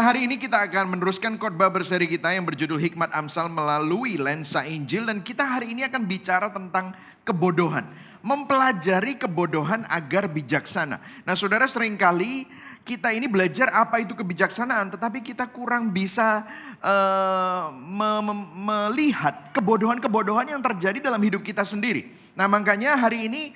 hari ini kita akan meneruskan khotbah berseri kita yang berjudul Hikmat Amsal melalui lensa Injil. Dan kita hari ini akan bicara tentang kebodohan. Mempelajari kebodohan agar bijaksana. Nah saudara, seringkali kita ini belajar apa itu kebijaksanaan, tetapi kita kurang bisa melihat kebodohan-kebodohan yang terjadi dalam hidup kita sendiri. Nah makanya hari ini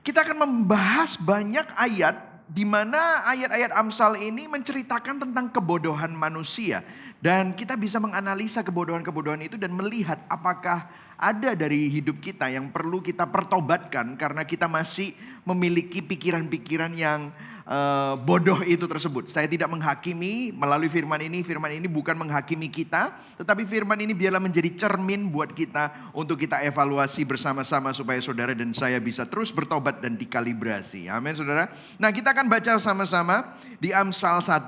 kita akan membahas banyak ayat di mana ayat-ayat Amsal ini menceritakan tentang kebodohan manusia. Dan kita bisa menganalisa kebodohan-kebodohan itu dan melihat apakah ada dari hidup kita yang perlu kita pertobatkan karena kita masih memiliki pikiran-pikiran yang bodoh itu tersebut. Saya tidak menghakimi melalui firman ini bukan menghakimi kita, tetapi firman ini biarlah menjadi cermin buat kita untuk kita evaluasi bersama-sama supaya saudara dan saya bisa terus bertobat dan dikalibrasi. Amin saudara. Nah kita akan baca sama-sama di Amsal 1.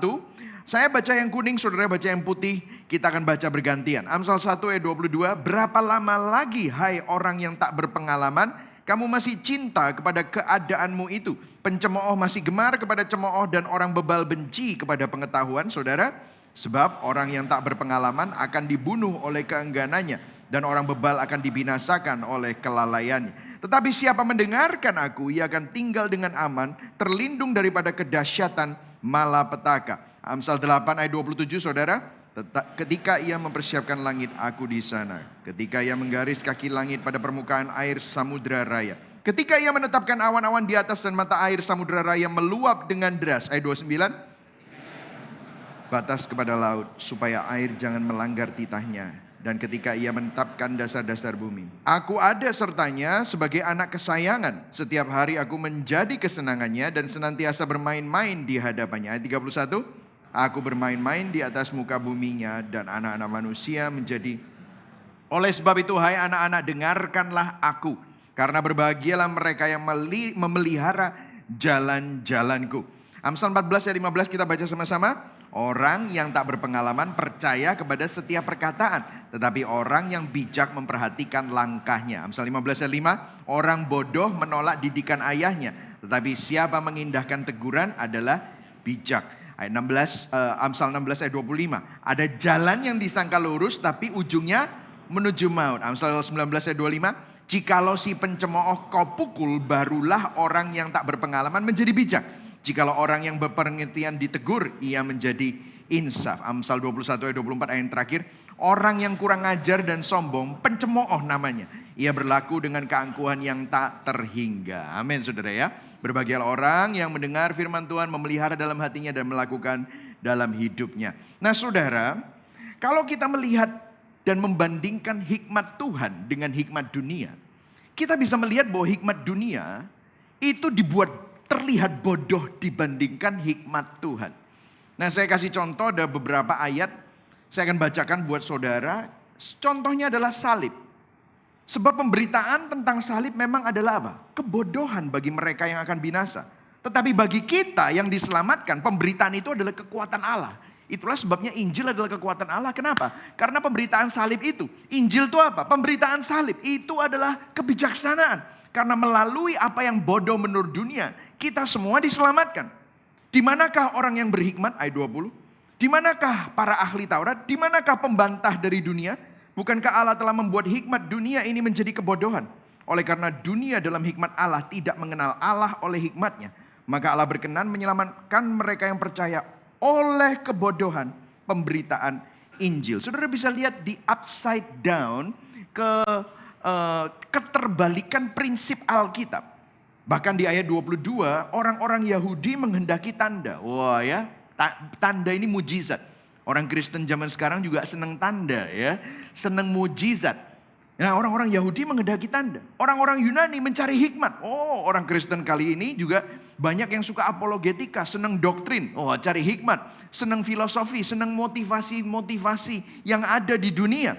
Saya baca yang kuning, saudara baca yang putih, kita akan baca bergantian. Amsal 1 ayat 22, berapa lama lagi hai orang yang tak berpengalaman, kamu masih cinta kepada keadaanmu itu. Pencemooh masih gemar kepada cemooh dan orang bebal benci kepada pengetahuan, saudara. Sebab orang yang tak berpengalaman akan dibunuh oleh keengganannya dan orang bebal akan dibinasakan oleh kelalaiannya. Tetapi siapa mendengarkan aku, ia akan tinggal dengan aman, terlindung daripada kedahsyatan malapetaka. Amsal 8 ayat 27, saudara. Ketika ia mempersiapkan langit, aku di sana. Ketika ia menggaris kaki langit pada permukaan air samudra raya. Ketika ia menetapkan awan-awan di atas dan mata air samudra raya meluap dengan deras. Ayat 29. Batas kepada laut supaya air jangan melanggar titahnya. Dan ketika ia menetapkan dasar-dasar bumi. Aku ada sertanya sebagai anak kesayangan. Setiap hari aku menjadi kesenangannya dan senantiasa bermain-main di hadapannya. Ayat 31. Aku bermain-main di atas muka buminya dan anak-anak manusia menjadi. Oleh sebab itu hai anak-anak, dengarkanlah aku. Karena berbahagialah mereka yang memelihara jalan-jalanku. Amsal 14 ayat 15 kita baca sama-sama. Orang yang tak berpengalaman percaya kepada setiap perkataan. Tetapi orang yang bijak memperhatikan langkahnya. Amsal 15 ayat 5. Orang bodoh menolak didikan ayahnya. Tetapi siapa mengindahkan teguran adalah bijak. Ayat 16, Amsal 16 ayat 25. Ada jalan yang disangka lurus tapi ujungnya menuju maut. Amsal 19 ayat 25. Jikalau si pencemooh kau pukul, barulah orang yang tak berpengalaman menjadi bijak. Jikalau orang yang berpengertian ditegur, ia menjadi insaf. Amsal 21 ayat 24 ayat yang terakhir. Orang yang kurang ajar dan sombong, pencemooh namanya. Ia berlaku dengan keangkuhan yang tak terhingga. Amin saudara ya. Berbahagialah orang yang mendengar firman Tuhan, memelihara dalam hatinya dan melakukan dalam hidupnya. Nah saudara, kalau kita melihat dan membandingkan hikmat Tuhan dengan hikmat dunia, kita bisa melihat bahwa hikmat dunia itu dibuat terlihat bodoh dibandingkan hikmat Tuhan. Nah saya kasih contoh, ada beberapa ayat saya akan bacakan buat saudara. Contohnya adalah salib. Sebab pemberitaan tentang salib memang adalah apa? Kebodohan bagi mereka yang akan binasa. Tetapi bagi kita yang diselamatkan, pemberitaan itu adalah kekuatan Allah. Itulah sebabnya Injil adalah kekuatan Allah. Kenapa? Karena pemberitaan salib itu. Injil itu apa? Pemberitaan salib itu adalah kebijaksanaan. Karena melalui apa yang bodoh menurut dunia, kita semua diselamatkan. Di manakah orang yang berhikmat? Ayat 20. Di manakah para ahli Taurat? Di manakah pembantah dari dunia? Bukankah Allah telah membuat hikmat dunia ini menjadi kebodohan? Oleh karena dunia dalam hikmat Allah tidak mengenal Allah oleh hikmatnya, maka Allah berkenan menyelamatkan mereka yang percaya oleh kebodohan pemberitaan Injil. Saudara bisa lihat di upside down keterbalikan prinsip Alkitab. Bahkan di ayat 22 orang-orang Yahudi menghendaki tanda. Wah ya, tanda ini mujizat. Orang Kristen zaman sekarang juga senang tanda ya, senang mujizat. Nah orang-orang Yahudi menghendaki tanda. Orang-orang Yunani mencari hikmat. Oh orang Kristen kali ini juga banyak yang suka apologetika, senang doktrin. Oh cari hikmat, senang filosofi, senang motivasi-motivasi yang ada di dunia.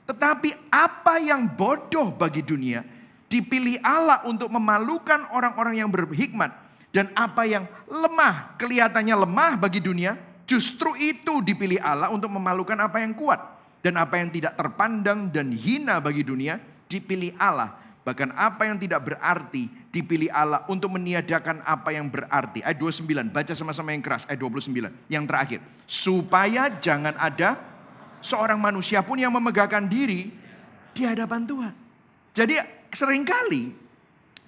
Tetapi apa yang bodoh bagi dunia dipilih Allah untuk memalukan orang-orang yang berhikmat. Dan apa yang lemah, kelihatannya lemah bagi dunia, justru itu dipilih Allah untuk memalukan apa yang kuat. Dan apa yang tidak terpandang dan hina bagi dunia, dipilih Allah Bahkan apa yang tidak berarti dipilih Allah untuk meniadakan apa yang berarti. Ayat 29, baca sama-sama yang keras. Ayat 29, yang terakhir. Supaya jangan ada seorang manusia pun yang memegahkan diri di hadapan Tuhan. Jadi seringkali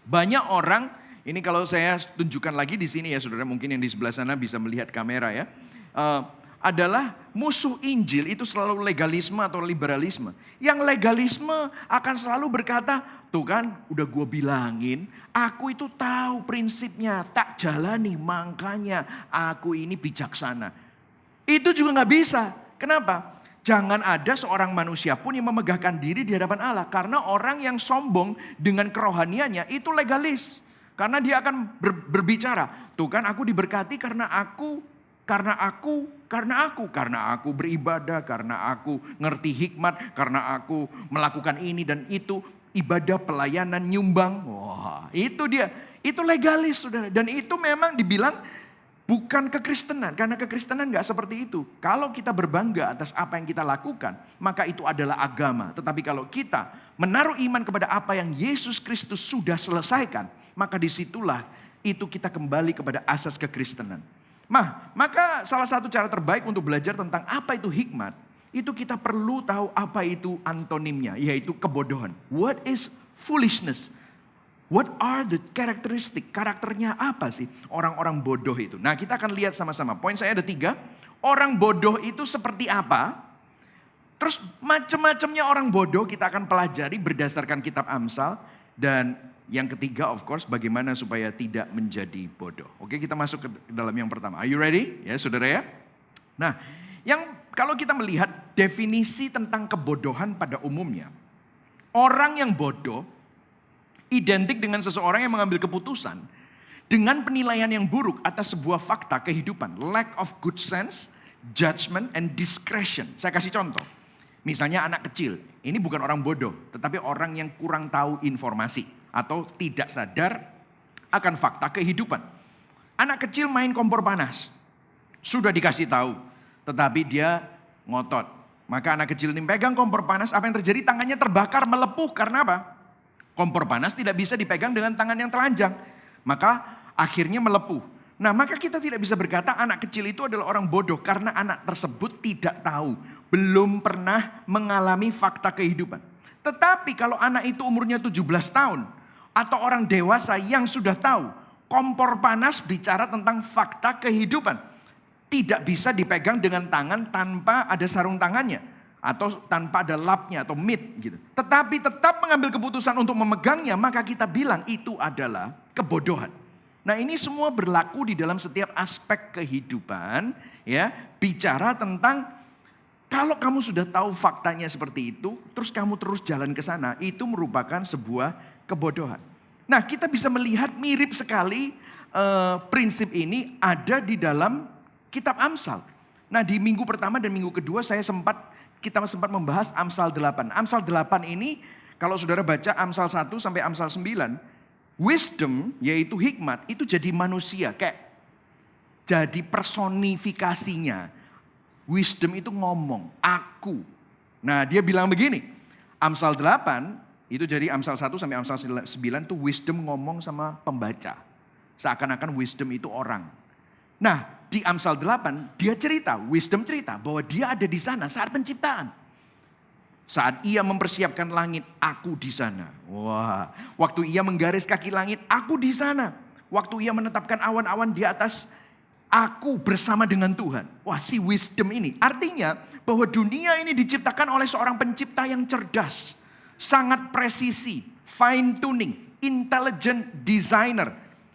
banyak orang, ini kalau saya tunjukkan lagi di sini ya saudara, mungkin yang di sebelah sana bisa melihat kamera ya. Adalah musuh Injil itu selalu legalisme atau liberalisme. Yang legalisme akan selalu berkata, tuh kan udah gue bilangin, aku itu tahu prinsipnya, tak jalani makanya aku ini bijaksana. Itu juga gak bisa. Kenapa? Jangan ada seorang manusia pun yang memegahkan diri di hadapan Allah. Karena orang yang sombong dengan kerohaniannya itu legalis. Karena dia akan berbicara, tuh kan aku diberkati karena aku beribadah, karena aku ngerti hikmat, karena aku melakukan ini dan itu, ibadah, pelayanan, nyumbang. Wah, itu dia. Itu legalis, saudara. Dan itu memang dibilang bukan kekristenan, karena kekristenan gak seperti itu. Kalau kita berbangga atas apa yang kita lakukan, maka itu adalah agama. Tetapi kalau kita menaruh iman kepada apa yang Yesus Kristus sudah selesaikan, maka disitulah itu kita kembali kepada asas kekristenan. Maka salah satu cara terbaik untuk belajar tentang apa itu hikmat, itu kita perlu tahu apa itu antonimnya, yaitu kebodohan. What is foolishness? What are the characteristic? Karakternya apa sih orang-orang bodoh itu? Nah, kita akan lihat sama-sama. Poin saya ada 3. Orang bodoh itu seperti apa? Terus macam-macamnya orang bodoh kita akan pelajari berdasarkan kitab Amsal. Dan yang ketiga of course bagaimana supaya tidak menjadi bodoh. Oke, kita masuk ke dalam yang pertama. Are you ready? Ya saudara ya. Nah, kalau kita melihat definisi tentang kebodohan pada umumnya. Orang yang bodoh identik dengan seseorang yang mengambil keputusan dengan penilaian yang buruk atas sebuah fakta kehidupan. Lack of good sense, judgment, and discretion. Saya kasih contoh. Misalnya anak kecil. Ini bukan orang bodoh, tetapi orang yang kurang tahu informasi. Atau tidak sadar akan fakta kehidupan. Anak kecil main kompor panas. Sudah dikasih tahu. Tetapi dia ngotot. Maka anak kecil ini pegang kompor panas. Apa yang terjadi? Tangannya terbakar, melepuh. Karena apa? Kompor panas tidak bisa dipegang dengan tangan yang telanjang. Maka akhirnya melepuh. Nah, maka kita tidak bisa berkata anak kecil itu adalah orang bodoh. Karena anak tersebut tidak tahu. Belum pernah mengalami fakta kehidupan. Tetapi kalau anak itu umurnya 17 tahun. Atau orang dewasa yang sudah tahu. Kompor panas bicara tentang fakta kehidupan. Tidak bisa dipegang dengan tangan tanpa ada sarung tangannya. Atau tanpa ada lapnya atau mitt gitu. Tetapi tetap mengambil keputusan untuk memegangnya. Maka kita bilang itu adalah kebodohan. Nah, ini semua berlaku di dalam setiap aspek kehidupan. Ya, bicara tentang kalau kamu sudah tahu faktanya seperti itu. Terus kamu terus jalan ke sana. Itu merupakan sebuah kebodohan. Nah, kita bisa melihat mirip sekali prinsip ini ada di dalam kitab Amsal. Nah, di minggu pertama dan minggu kedua kita sempat membahas Amsal 8. Amsal 8 ini kalau saudara baca Amsal 1 sampai Amsal 9, wisdom yaitu hikmat itu jadi manusia, kayak jadi personifikasinya. Wisdom itu ngomong, aku. Nah, dia bilang begini, Amsal 8 itu jadi Amsal 1 sampai Amsal 9 tuh wisdom ngomong sama pembaca. Seakan-akan wisdom itu orang. Nah, di Amsal 8 dia cerita, wisdom cerita bahwa dia ada di sana saat penciptaan. Saat ia mempersiapkan langit, aku di sana. Wah, waktu ia menggaris kaki langit, aku di sana. Waktu ia menetapkan awan-awan di atas, aku bersama dengan Tuhan. Wah, si wisdom ini artinya bahwa dunia ini diciptakan oleh seorang pencipta yang cerdas. Sangat presisi, fine tuning, intelligent designer.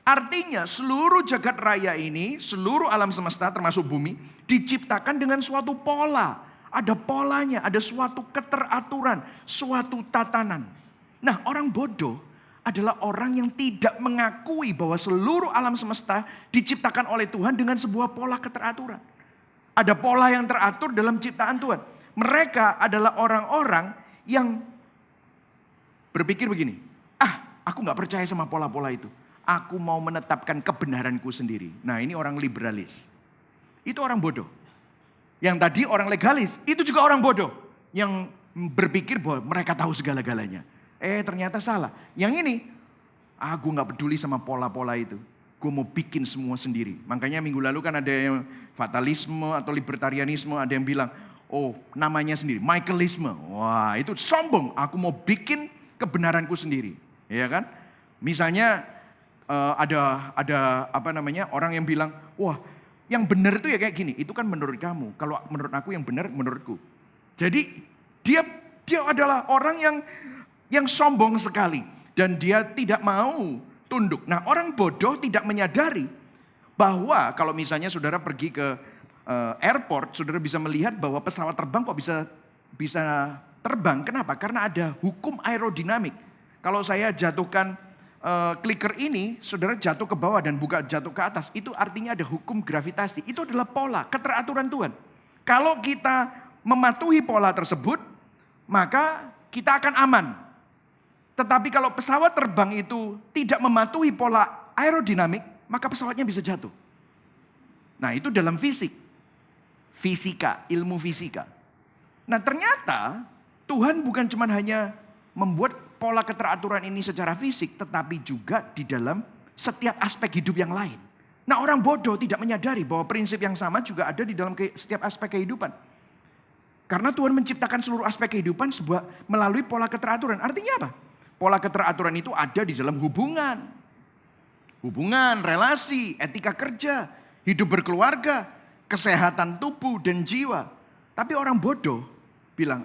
Artinya seluruh jagat raya ini, seluruh alam semesta termasuk bumi, diciptakan dengan suatu pola. Ada polanya, ada suatu keteraturan, suatu tatanan. Nah, orang bodoh adalah orang yang tidak mengakui bahwa seluruh alam semesta diciptakan oleh Tuhan dengan sebuah pola keteraturan. Ada pola yang teratur dalam ciptaan Tuhan. Mereka adalah orang-orang yang berpikir begini, aku gak percaya sama pola-pola itu. Aku mau menetapkan kebenaranku sendiri. Nah, ini orang liberalis. Itu orang bodoh. Yang tadi orang legalis, itu juga orang bodoh. Yang berpikir bahwa mereka tahu segala-galanya. Ternyata salah. Yang ini, aku gak peduli sama pola-pola itu. Gue mau bikin semua sendiri. Makanya minggu lalu kan ada yang fatalisme atau libertarianisme, ada yang bilang, oh namanya sendiri, Michaelisme. Wah itu sombong, aku mau bikin kebenaranku sendiri. Ya kan? Misalnya ada apa namanya orang yang bilang, wah yang benar itu ya kayak gini. Itu kan menurut kamu. Kalau menurut aku yang benar menurutku. Jadi dia adalah orang yang sombong sekali. Dan dia tidak mau tunduk. Nah orang bodoh tidak menyadari bahwa kalau misalnya saudara pergi ke airport, saudara bisa melihat bahwa pesawat terbang kok bisa terbang. Kenapa? Karena ada hukum aerodinamik. Kalau saya jatuhkan clicker ini, saudara jatuh ke bawah dan bukan jatuh ke atas. Itu artinya ada hukum gravitasi. Itu adalah pola, keteraturan Tuhan. Kalau kita mematuhi pola tersebut, maka kita akan aman. Tetapi kalau pesawat terbang itu tidak mematuhi pola aerodinamik, maka pesawatnya bisa jatuh. Nah itu dalam fisika, ilmu fisika. Nah ternyata Tuhan bukan cuma hanya membuat pola keteraturan ini secara fisik, tetapi juga di dalam setiap aspek hidup yang lain. Nah orang bodoh tidak menyadari bahwa prinsip yang sama juga ada di dalam setiap aspek kehidupan. Karena Tuhan menciptakan seluruh aspek kehidupan melalui pola keteraturan. Artinya apa? Pola keteraturan itu ada di dalam hubungan. Hubungan, relasi, etika kerja, hidup berkeluarga, kesehatan tubuh dan jiwa. Tapi orang bodoh bilang,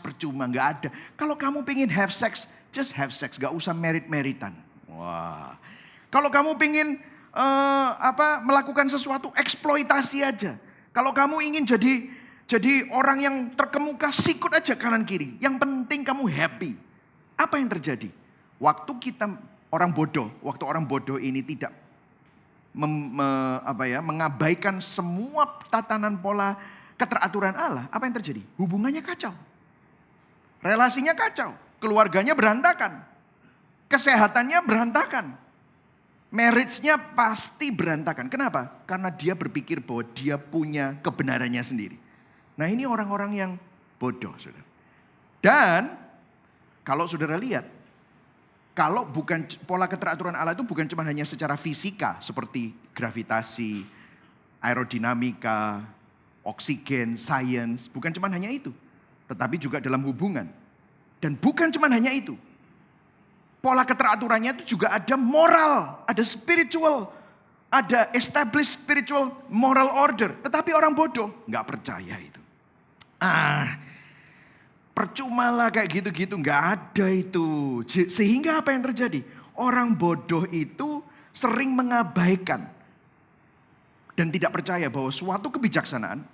percuma gak ada. Kalau kamu pengen have sex, just have sex. Gak usah merit-meritan. Wah. Kalau kamu pengen melakukan sesuatu, eksploitasi aja. Kalau kamu ingin jadi orang yang terkemuka, sikut aja kanan kiri. Yang penting kamu happy. Apa yang terjadi? Waktu orang bodoh ini tidak mengabaikan semua tatanan pola keteraturan Allah, apa yang terjadi? Hubungannya kacau. Relasinya kacau, keluarganya berantakan. Kesehatannya berantakan. Marriage-nya pasti berantakan. Kenapa? Karena dia berpikir bahwa dia punya kebenarannya sendiri. Nah, ini orang-orang yang bodoh, Saudara. Dan kalau saudara lihat, kalau bukan pola keteraturan Allah itu bukan cuma hanya secara fisika seperti gravitasi, aerodinamika, oksigen, sains, bukan cuma hanya itu. Tetapi juga dalam hubungan. Dan bukan cuma hanya itu. Pola keteraturannya itu juga ada moral, ada spiritual, ada established spiritual moral order. Tetapi orang bodoh nggak percaya itu. Percumalah kayak gitu-gitu, nggak ada itu. Sehingga apa yang terjadi? Orang bodoh itu sering mengabaikan dan tidak percaya bahwa suatu kebijaksanaan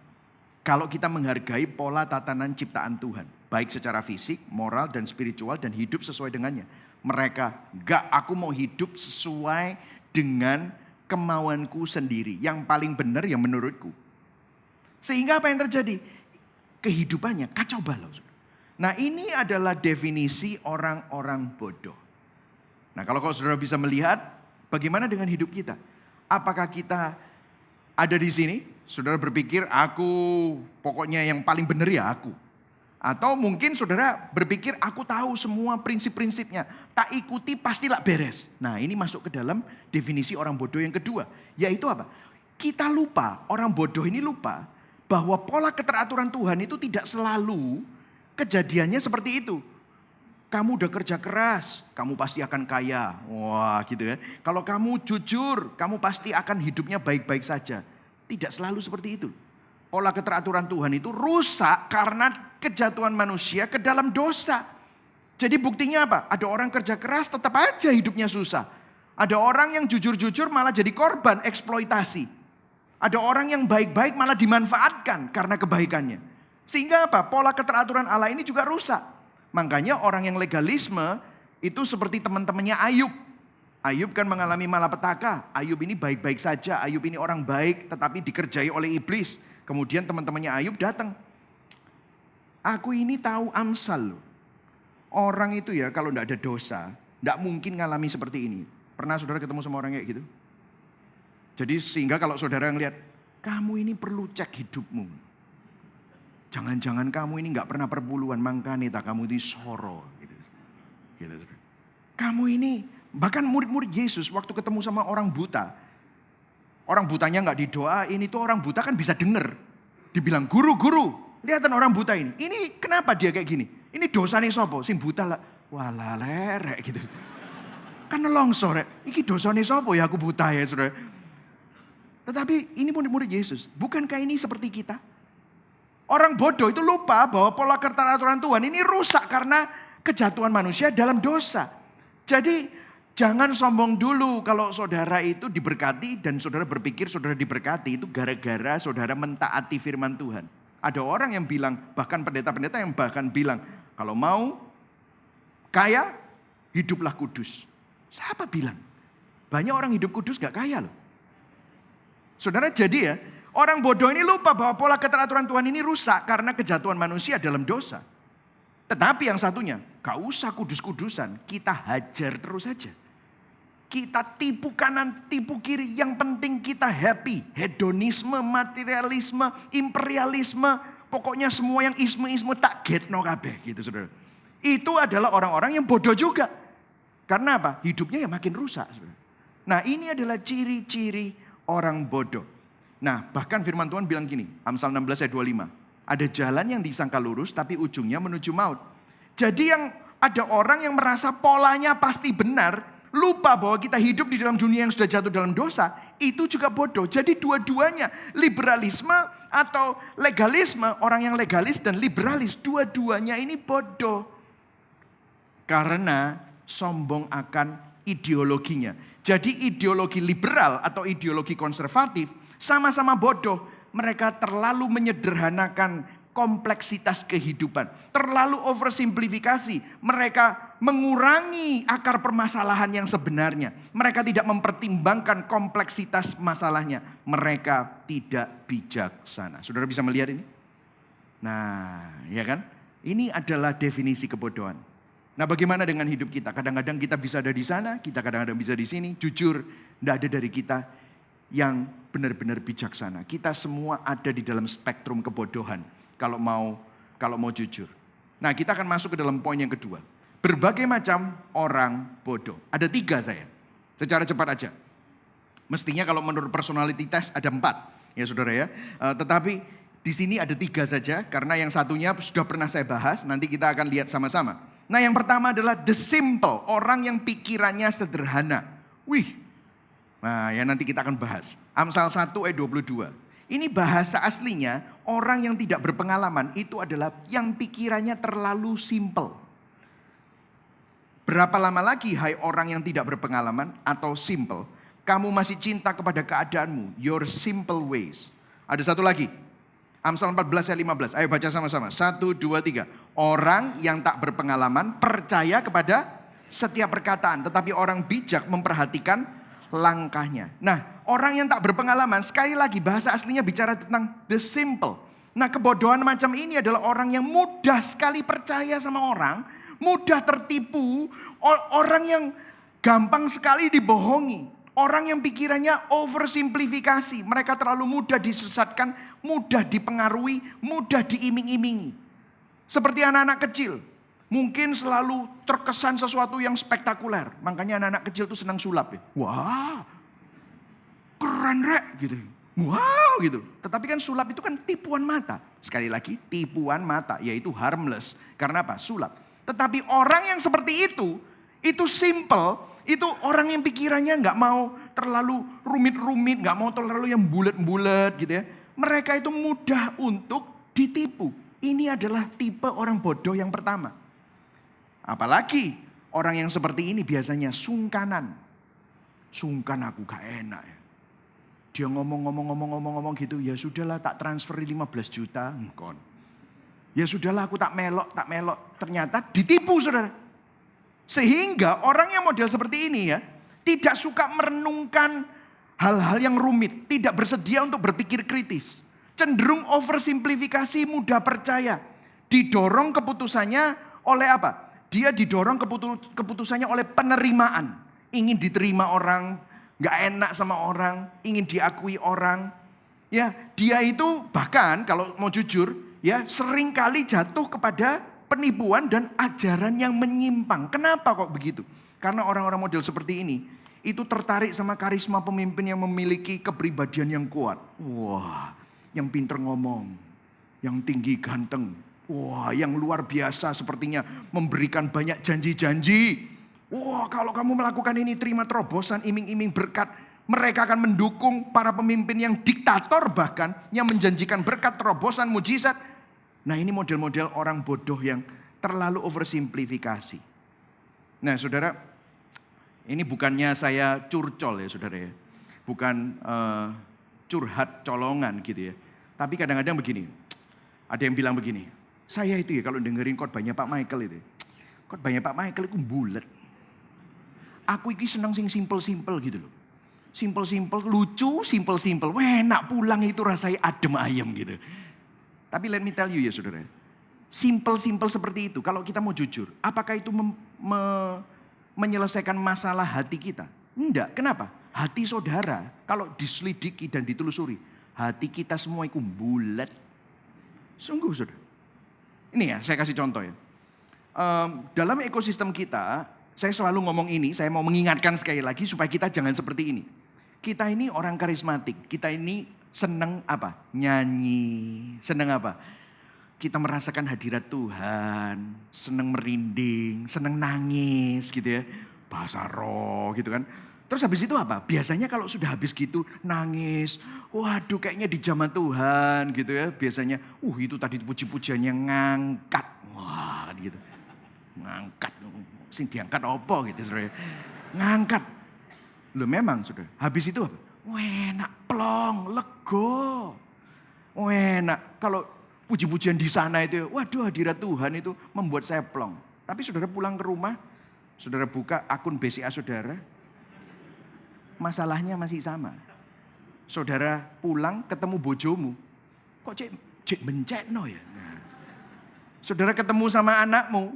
kalau kita menghargai pola tatanan ciptaan Tuhan, baik secara fisik, moral dan spiritual dan hidup sesuai dengannya. Mereka aku mau hidup sesuai dengan kemauanku sendiri, yang paling benar yang menurutku. Sehingga apa yang terjadi? Kehidupannya kacau balau. Nah ini adalah definisi orang-orang bodoh. Nah kalau saudara bisa melihat bagaimana dengan hidup kita. Apakah kita ada di sini, saudara berpikir aku pokoknya yang paling benar ya aku. Atau mungkin saudara berpikir aku tahu semua prinsip-prinsipnya. Tak ikuti pastilah beres. Nah ini masuk ke dalam definisi orang bodoh yang kedua. Yaitu apa? Kita lupa, orang bodoh ini lupa bahwa pola keteraturan Tuhan itu tidak selalu kejadiannya seperti itu. Kamu udah kerja keras, kamu pasti akan kaya. Wah gitu ya. Kalau kamu jujur, kamu pasti akan hidupnya baik-baik saja. Tidak selalu seperti itu. Pola keteraturan Tuhan itu rusak karena kejatuhan manusia ke dalam dosa. Jadi buktinya apa? Ada orang kerja keras tetap aja hidupnya susah. Ada orang yang jujur-jujur malah jadi korban eksploitasi. Ada orang yang baik-baik malah dimanfaatkan karena kebaikannya. Sehingga apa? Pola keteraturan Allah ini juga rusak. Makanya orang yang legalisme itu seperti teman-temannya Ayub. Ayub kan mengalami malapetaka. Ayub ini baik-baik saja. Ayub ini orang baik tetapi dikerjai oleh iblis. Kemudian teman-temannya Ayub datang. Aku ini tahu Amsal loh. Orang itu ya kalau tidak ada dosa, tidak mungkin ngalami seperti ini. Pernah saudara ketemu sama orang kayak gitu? Jadi sehingga kalau saudara ngelihat, kamu ini perlu cek hidupmu. Jangan-jangan kamu ini nggak pernah perpuluhan, makanya tak kamu di soro. Gitu. Gitu. Kamu ini, bahkan murid-murid Yesus waktu ketemu sama orang buta. Orang butanya nggak didoain, itu orang buta kan bisa denger. Dibilang, guru, lihatan orang buta ini. Ini kenapa dia kayak gini? Ini dosanya sopo, sing buta lah. Walah lerek gitu. Kan nelongso rek, iki dosanya sopo ya aku buta ya saudara. Tetapi ini murid-murid Yesus, bukankah ini seperti kita? Orang bodoh itu lupa bahwa pola keteraturan Tuhan ini rusak karena kejatuhan manusia dalam dosa. Jadi jangan sombong dulu kalau saudara itu diberkati dan saudara berpikir saudara diberkati itu gara-gara saudara mentaati firman Tuhan. Ada orang yang bilang, bahkan pendeta-pendeta yang bahkan bilang, kalau mau kaya, hiduplah kudus. Siapa bilang? Banyak orang hidup kudus gak kaya loh. Saudara jadi ya, orang bodoh ini lupa bahwa pola keteraturan Tuhan ini rusak karena kejatuhan manusia dalam dosa. Tetapi yang satunya, gak usah kudus-kudusan, kita hajar terus saja. Kita tipu kanan, tipu kiri, yang penting kita happy. Hedonisme, materialisme, imperialisme, pokoknya semua yang isme-isme tak get no kabeh gitu saudara. Itu adalah orang-orang yang bodoh juga. Karena apa? Hidupnya ya makin rusak. Nah ini adalah ciri-ciri orang bodoh. Nah bahkan firman Tuhan bilang gini, Amsal 16 ayat 25. Ada jalan yang disangka lurus tapi ujungnya menuju maut. Jadi yang ada orang yang merasa polanya pasti benar, lupa bahwa kita hidup di dalam dunia yang sudah jatuh dalam dosa, itu juga bodoh. Jadi dua-duanya, liberalisme atau legalisme, orang yang legalis dan liberalis, dua-duanya ini bodoh. Karena sombong akan ideologinya. Jadi ideologi liberal atau ideologi konservatif sama-sama bodoh. Mereka terlalu menyederhanakan kompleksitas kehidupan. Terlalu oversimplifikasi. Mereka mengurangi akar permasalahan yang sebenarnya. Mereka tidak mempertimbangkan kompleksitas masalahnya. Mereka tidak bijaksana. Saudara bisa melihat ini? Nah, ya kan? Ini adalah definisi kebodohan. Nah bagaimana dengan hidup kita? Kadang-kadang kita bisa ada di sana, kita kadang-kadang bisa di sini. Jujur, tidak ada dari kita yang benar-benar bijaksana. Kita semua ada di dalam spektrum kebodohan. Kalau mau jujur. Nah kita akan masuk ke dalam poin yang kedua. Berbagai macam orang bodoh. Ada 3 saya. Secara cepat aja. Mestinya kalau menurut personality test ada 4. Ya saudara ya. Tetapi di sini ada 3 saja. Karena yang satunya sudah pernah saya bahas. Nanti kita akan lihat sama-sama. Nah yang pertama adalah the simple. Orang yang pikirannya sederhana. Wih. Nah ya nanti kita akan bahas. Amsal 1 ayat 22. Ini bahasa aslinya orang yang tidak berpengalaman itu adalah yang pikirannya terlalu simple. Berapa lama lagi hai orang yang tidak berpengalaman atau simple. Kamu masih cinta kepada keadaanmu. Your simple ways. Ada satu lagi. Amsal 14 ayat 15. Ayo baca sama-sama. 1, 2, 3. Orang yang tak berpengalaman percaya kepada setiap perkataan. Tetapi orang bijak memperhatikan langkahnya. Nah orang yang tak berpengalaman sekali lagi bahasa aslinya bicara tentang the simple. Nah kebodohan macam ini adalah orang yang mudah sekali percaya sama orang. Mudah tertipu. Orang yang gampang sekali dibohongi. Orang yang pikirannya oversimplifikasi. Mereka terlalu mudah disesatkan, mudah dipengaruhi, mudah diiming-imingi. Seperti anak-anak kecil. Mungkin selalu terkesan sesuatu yang spektakuler. Makanya anak-anak kecil tuh senang sulap ya. Wah, keren rek gitu. Wow gitu. Tetapi kan sulap itu kan tipuan mata. Sekali lagi tipuan mata, yaitu harmless. Karena apa? Sulap. Tetapi orang yang seperti itu simple. Itu orang yang pikirannya gak mau terlalu rumit-rumit. Gak mau terlalu yang bulat-bulat gitu ya. Mereka itu mudah untuk ditipu. Ini adalah tipe orang bodoh yang pertama. Apalagi orang yang seperti ini biasanya sungkanan. Sungkan aku gak enak ya. Dia ngomong gitu. Ya sudahlah tak transfer 15 juta. Engkon. Ya sudahlah aku tak melok. Ternyata ditipu saudara. Sehingga orang yang model seperti ini ya. Tidak suka merenungkan hal-hal yang rumit. Tidak bersedia untuk berpikir kritis. Cenderung oversimplifikasi, mudah percaya. Didorong keputusannya oleh apa? Dia didorong keputusannya oleh penerimaan. Ingin diterima orang, gak enak sama orang, ingin diakui orang. Ya, dia itu bahkan kalau mau jujur, ya sering kali jatuh kepada penipuan dan ajaran yang menyimpang. Kenapa kok begitu? Karena orang-orang model seperti ini itu tertarik sama karisma pemimpin yang memiliki kepribadian yang kuat. Wah, yang pinter ngomong, yang tinggi ganteng. Wah, yang luar biasa sepertinya memberikan banyak janji-janji. Wah, kalau kamu melakukan ini terima terobosan, iming-iming berkat. Mereka akan mendukung para pemimpin yang diktator bahkan, yang menjanjikan berkat, terobosan, mujizat. Nah, ini model-model orang bodoh yang terlalu oversimplifikasi. Nah, saudara, ini bukannya saya curcol ya saudara ya. Bukan curhat colongan gitu ya. Tapi kadang-kadang begini, ada yang bilang begini, saya itu ya kalau dengerin khotbahnya Pak Michael itu. Khotbahnya Pak Michael itu bulet. Aku ini senang sing simple-simple gitu loh. Simple-simple, lucu, simple-simple. Enak pulang itu rasanya adem ayem gitu. Tapi let me tell you ya saudara. Simple-simple seperti itu, kalau kita mau jujur, apakah itu menyelesaikan masalah hati kita? Enggak, kenapa? Hati saudara, kalau diselidiki dan ditelusuri, hati kita semua itu bulat. Sungguh saudara. Ini ya, saya kasih contoh ya. Dalam ekosistem kita, saya selalu ngomong ini, saya mau mengingatkan sekali lagi supaya kita jangan seperti ini. Kita ini orang karismatik, kita ini seneng apa? Nyanyi, seneng apa? Kita merasakan hadirat Tuhan, seneng merinding, seneng nangis gitu ya. Bahasa roh gitu kan. Terus habis itu apa? Biasanya kalau sudah habis gitu nangis, waduh kayaknya di zaman Tuhan gitu ya. Biasanya, itu tadi puji-pujiannya ngangkat. Wah gitu. Ngangkat, sing diangkat apa gitu saudara. Ngangkat. Loh memang saudara, habis itu apa? Enak, plong, lego. Enak, kalau puji-pujian di sana itu, waduh hadirat Tuhan itu membuat saya plong. Tapi saudara pulang ke rumah, saudara buka akun BCA saudara, masalahnya masih sama. Saudara pulang ketemu bojomu, kok cek bencekno ya? Nah. Saudara ketemu sama anakmu,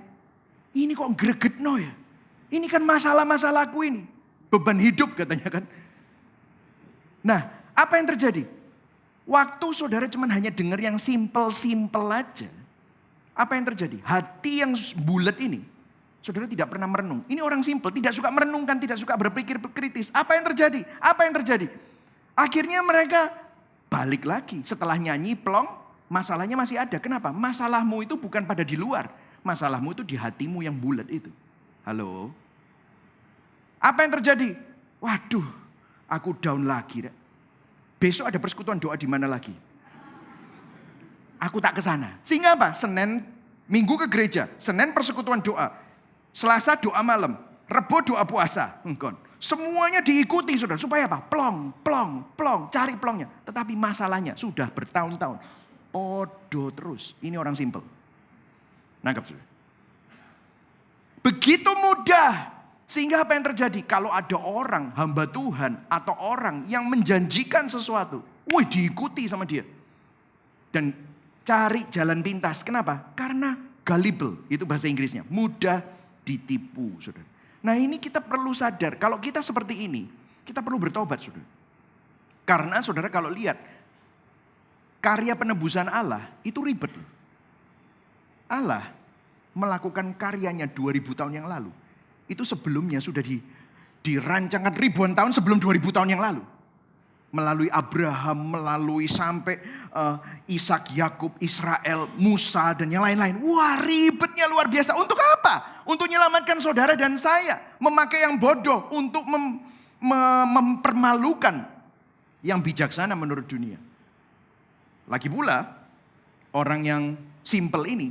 ini kok gregetno ya? Ini kan masalah-masalahku ini. Beban hidup katanya kan. Nah, apa yang terjadi? Waktu saudara cuma hanya dengar yang simple-simple aja. Apa yang terjadi? Hati yang bulat ini, saudara tidak pernah merenung. Ini orang simple, tidak suka merenungkan, tidak suka berpikir kritis. Apa yang terjadi? Apa yang terjadi? Akhirnya mereka balik lagi. Setelah nyanyi plong, masalahnya masih ada. Kenapa? Masalahmu itu bukan pada di luar. Masalahmu itu di hatimu yang bulat itu. Halo? Apa yang terjadi? Waduh, aku down lagi. Besok ada persekutuan doa di mana lagi? Aku tak ke sana. Sehingga apa? Senin, Minggu ke gereja. Senin persekutuan doa. Selasa doa malam. Rebo doa puasa. Semuanya diikuti saudara. Supaya apa? Plong, plong, plong. Cari plongnya. Tetapi masalahnya sudah bertahun-tahun. Podo terus. Ini orang simple. Nangkap saudara. Begitu mudah. Sehingga apa yang terjadi? Kalau ada orang, hamba Tuhan atau orang yang menjanjikan sesuatu, diikuti sama dia. Dan cari jalan pintas. Kenapa? Karena gullible, itu bahasa Inggrisnya. Mudah ditipu, saudara. Nah ini kita perlu sadar, kalau kita seperti ini, kita perlu bertobat, saudara. Karena saudara kalau lihat, karya penebusan Allah itu ribet. Allah melakukan karyanya 2000 tahun yang lalu. Itu sebelumnya sudah dirancangkan ribuan tahun sebelum 2000 tahun yang lalu. Melalui Abraham, melalui sampai Ishak, Yakub, Israel, Musa dan yang lain-lain. Wah ribetnya luar biasa. Untuk apa? Untuk menyelamatkan saudara dan saya. Memakai yang bodoh untuk mempermalukan yang bijaksana menurut dunia. Lagi pula orang yang simple ini,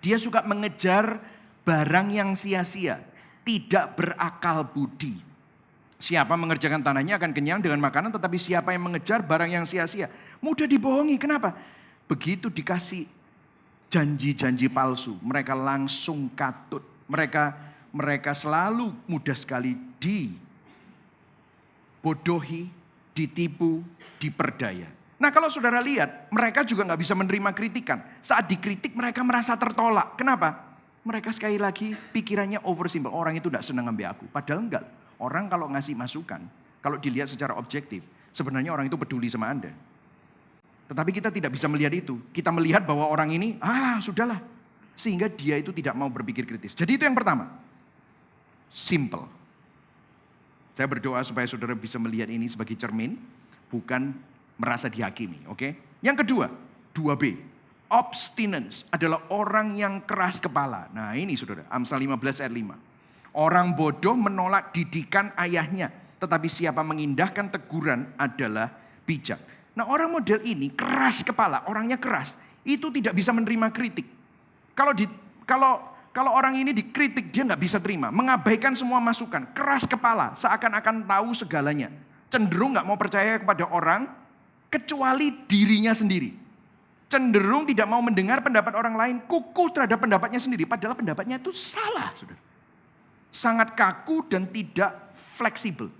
dia suka mengejar barang yang sia-sia. Tidak berakal budi. Siapa mengerjakan tanahnya akan kenyang dengan makanan, tetapi siapa yang mengejar barang yang sia-sia mudah dibohongi. Kenapa? Begitu dikasih janji-janji palsu, mereka langsung katut. Mereka selalu mudah sekali dibodohi, ditipu, diperdaya. Nah kalau saudara lihat, mereka juga gak bisa menerima kritikan. Saat dikritik mereka merasa tertolak. Kenapa? Mereka sekali lagi pikirannya oversimple. Orang itu tidak senang ngambil aku. Padahal enggak. Orang kalau ngasih masukan, kalau dilihat secara objektif, sebenarnya orang itu peduli sama Anda. Tetapi kita tidak bisa melihat itu. Kita melihat bahwa orang ini, sudahlah. sehingga dia itu tidak mau berpikir kritis. Jadi itu yang pertama. Simple. Saya berdoa supaya saudara bisa melihat ini sebagai cermin, bukan merasa dihakimi. Oke? Yang kedua, 2B. Obstinance adalah orang yang keras kepala. Nah ini saudara, Amsal 15 ayat 5. Orang bodoh menolak didikan ayahnya, tetapi siapa mengindahkan teguran adalah bijak. Nah orang model ini keras kepala, orangnya keras. Itu tidak bisa menerima kritik. Kalau orang ini dikritik, dia nggak bisa terima. Mengabaikan semua masukan, keras kepala, seakan-akan tahu segalanya. Cenderung nggak mau percaya kepada orang, kecuali dirinya sendiri. Cenderung tidak mau mendengar pendapat orang lain, kukuh terhadap pendapatnya sendiri. Padahal pendapatnya itu salah, saudara. Sangat kaku dan tidak fleksibel.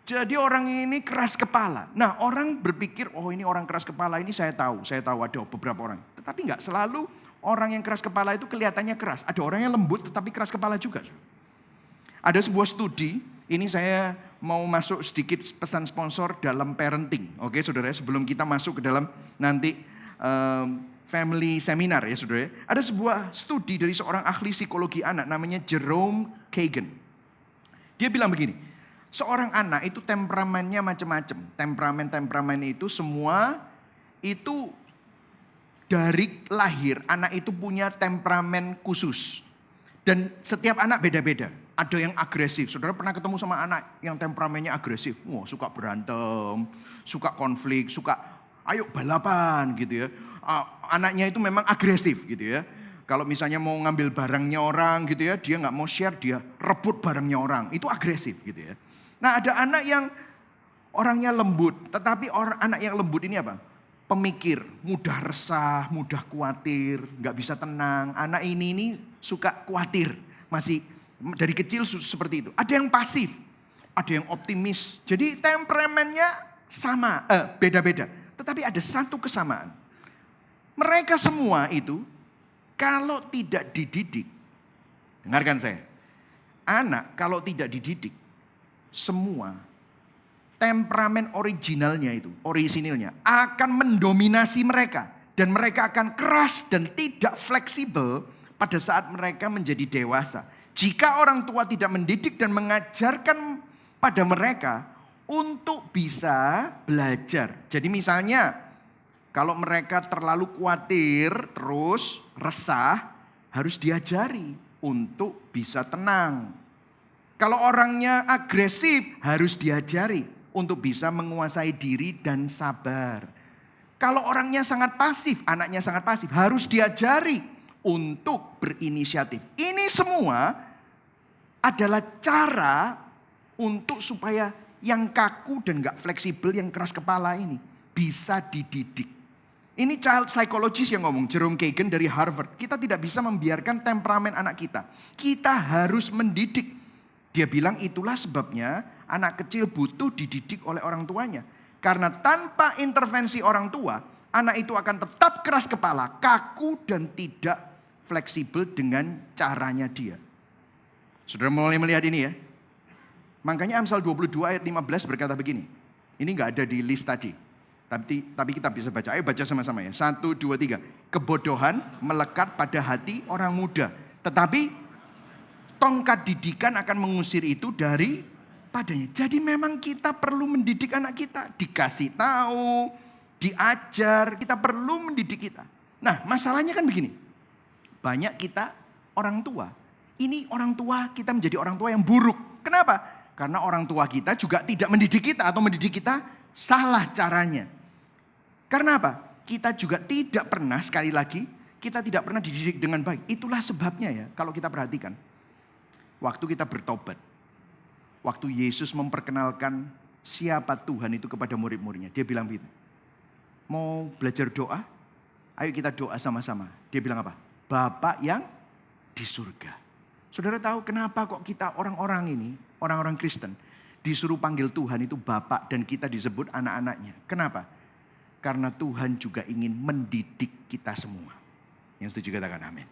Jadi orang ini keras kepala. Nah orang berpikir, oh ini orang keras kepala ini saya tahu ada beberapa orang. Tetapi nggak selalu orang yang keras kepala itu kelihatannya keras. Ada orang yang lembut tetapi keras kepala juga. Ada sebuah studi, ini saya mau masuk sedikit pesan sponsor dalam parenting. Oke saudara, sebelum kita masuk ke dalam nanti family seminar ya saudara. Ada sebuah studi dari seorang ahli psikologi anak namanya Jerome Kagan. Dia bilang begini, seorang anak itu temperamennya macam-macam. Temperamen itu semua itu dari lahir anak itu punya temperamen khusus. Dan setiap anak beda-beda. Ada yang agresif. Saudara pernah ketemu sama anak yang temperamennya agresif? Wah, suka berantem, suka konflik, suka ayo balapan gitu ya. Anaknya itu memang agresif gitu ya. Kalau misalnya mau ngambil barangnya orang gitu ya, dia nggak mau share, dia rebut barangnya orang. Itu agresif gitu ya. Nah ada anak yang orangnya lembut. Tetapi anak yang lembut ini apa? Pemikir, mudah resah, mudah khawatir, nggak bisa tenang. Anak ini suka khawatir, masih dari kecil seperti itu. Ada yang pasif, ada yang optimis. Jadi temperamennya sama, beda-beda. Tetapi ada satu kesamaan. Mereka semua itu kalau tidak dididik, dengarkan saya. Anak kalau tidak dididik, semua temperamen originalnya akan mendominasi mereka. Dan mereka akan keras dan tidak fleksibel pada saat mereka menjadi dewasa. Jika orang tua tidak mendidik dan mengajarkan pada mereka untuk bisa belajar. Jadi misalnya kalau mereka terlalu khawatir terus resah, harus diajari untuk bisa tenang. Kalau orangnya agresif harus diajari untuk bisa menguasai diri dan sabar. Kalau orangnya sangat pasif, anaknya sangat pasif, harus diajari untuk berinisiatif. Ini semua adalah cara untuk supaya yang kaku dan gak fleksibel, yang keras kepala ini bisa dididik. Ini child psychologist yang ngomong, Jerome Kagan dari Harvard. Kita tidak bisa membiarkan temperamen anak kita. Kita harus mendidik. Dia bilang itulah sebabnya anak kecil butuh dididik oleh orang tuanya. Karena tanpa intervensi orang tua, anak itu akan tetap keras kepala, kaku dan tidak fleksibel dengan caranya dia. Saudara mulai melihat ini ya. Makanya Amsal 22 ayat 15 berkata begini. Ini gak ada di list tadi. Tapi kita bisa baca. Ayo baca sama-sama ya. 1, 2, 3. Kebodohan melekat pada hati orang muda. Tetapi tongkat didikan akan mengusir itu dari padanya. Jadi memang kita perlu mendidik anak kita. Dikasih tahu, diajar. Kita perlu mendidik kita. Nah masalahnya kan begini. Banyak kita orang tua. Ini orang tua kita menjadi orang tua yang buruk. Kenapa? Karena orang tua kita juga tidak mendidik kita atau mendidik kita salah caranya. Karena apa? Kita juga tidak pernah, sekali lagi, kita tidak pernah dididik dengan baik. Itulah sebabnya ya, kalau kita perhatikan. Waktu kita bertobat, waktu Yesus memperkenalkan siapa Tuhan itu kepada murid-muridnya. Dia bilang begitu, mau belajar doa? Ayo kita doa sama-sama. Dia bilang apa? Bapa yang di surga. Saudara tahu kenapa kok kita orang-orang ini, orang-orang Kristen, disuruh panggil Tuhan itu Bapak dan kita disebut anak-anaknya. Kenapa? Karena Tuhan juga ingin mendidik kita semua. Yang setuju katakan amin.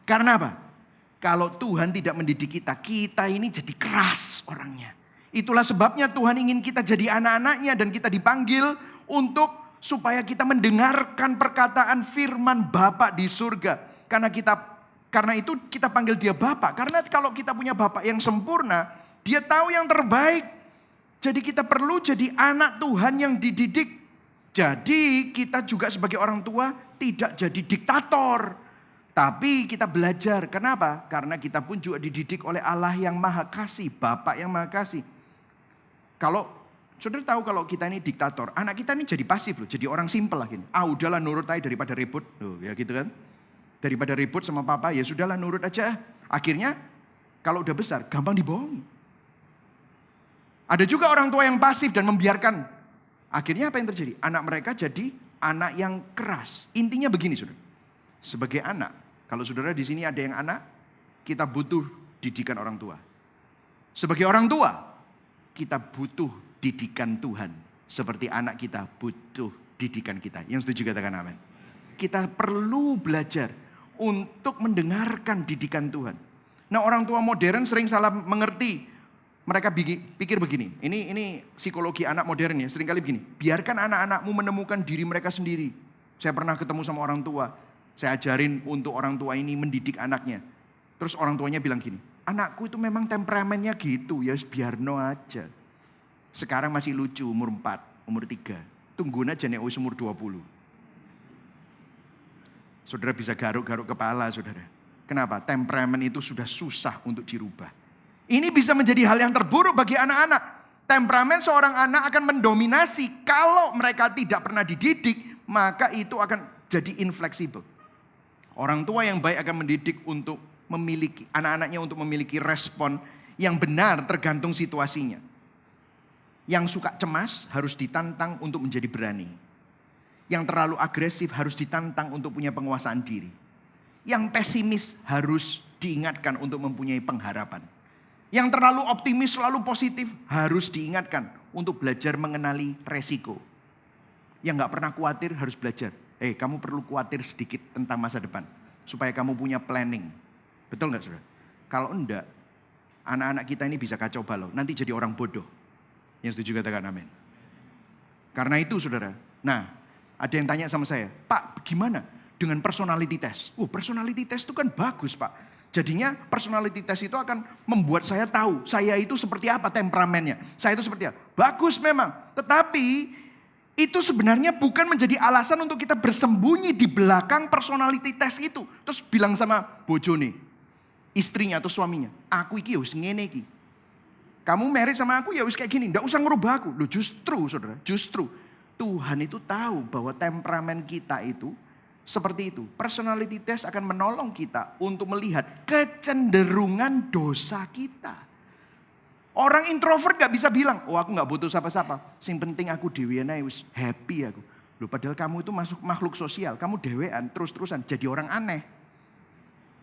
Karena apa? Kalau Tuhan tidak mendidik kita, kita ini jadi keras orangnya. Itulah sebabnya Tuhan ingin kita jadi anak-anaknya dan kita dipanggil untuk supaya kita mendengarkan perkataan firman Bapa di surga. Karena itu kita panggil dia Bapak. Karena kalau kita punya Bapak yang sempurna, dia tahu yang terbaik. Jadi kita perlu jadi anak Tuhan yang dididik. Jadi kita juga sebagai orang tua tidak jadi diktator. Tapi kita belajar. Kenapa? Karena kita pun juga dididik oleh Allah yang Maha Kasih. Bapak yang Maha Kasih. Kalau saudara tahu kalau kita ini diktator, anak kita ini jadi pasif loh. Jadi orang simpel lah gini. Udahlah nurut aja daripada ribut. Loh, ya gitu kan. Daripada ribut sama papa, ya sudahlah nurut aja. Akhirnya kalau udah besar, gampang dibohongi. Ada juga orang tua yang pasif dan membiarkan. Akhirnya apa yang terjadi? Anak mereka jadi anak yang keras. Intinya begini saudara. Sebagai anak, kalau saudara di sini ada yang anak, kita butuh didikan orang tua. Sebagai orang tua, kita butuh didikan Tuhan. Seperti anak kita butuh didikan kita. Yang setuju katakan amin. Kita perlu belajar untuk mendengarkan didikan Tuhan. Nah, orang tua modern sering salah mengerti. Mereka pikir begini, ini psikologi anak modern ya, seringkali begini. Biarkan anak-anakmu menemukan diri mereka sendiri. Saya pernah ketemu sama orang tua, saya ajarin untuk orang tua ini mendidik anaknya. Terus orang tuanya bilang gini, anakku itu memang temperamennya gitu, ya biarno aja. Sekarang masih lucu, umur 4, umur 3. Tungguin aja nih umur 20. Saudara bisa garuk-garuk kepala saudara. Kenapa? Temperamen itu sudah susah untuk dirubah. Ini bisa menjadi hal yang terburuk bagi anak-anak. Temperamen seorang anak akan mendominasi. Kalau mereka tidak pernah dididik, maka itu akan jadi infleksibel. Orang tua yang baik akan mendidik untuk memiliki anak-anaknya untuk memiliki respon yang benar tergantung situasinya. Yang suka cemas harus ditantang untuk menjadi berani. Yang terlalu agresif harus ditantang untuk punya penguasaan diri. Yang pesimis harus diingatkan untuk mempunyai pengharapan. Yang terlalu optimis, selalu positif harus diingatkan untuk belajar mengenali resiko. Yang gak pernah khawatir harus belajar. Kamu perlu khawatir sedikit tentang masa depan. Supaya kamu punya planning. Betul gak saudara? Kalau enggak, anak-anak kita ini bisa kacau balau. Nanti jadi orang bodoh. Yang setuju katakan amin. Karena itu saudara. Nah, ada yang tanya sama saya, Pak gimana dengan personality test? Personality test itu kan bagus Pak. Jadinya personality test itu akan membuat saya tahu saya itu seperti apa temperamennya. Saya itu seperti apa. Bagus memang. Tetapi itu sebenarnya bukan menjadi alasan untuk kita bersembunyi di belakang personality test itu. Terus bilang sama bojone, istrinya atau suaminya, aku iki wis ngene iki. Kamu married sama aku ya wis kayak gini, enggak usah ngerubah aku. Loh justru saudara, justru Tuhan itu tahu bahwa temperamen kita itu seperti itu. Personality test akan menolong kita untuk melihat kecenderungan dosa kita. Orang introvert gak bisa bilang, aku gak butuh siapa-siapa. Yang penting aku dewean aja, happy aku. Loh, padahal kamu itu masuk makhluk sosial. Kamu dewean terus-terusan jadi orang aneh.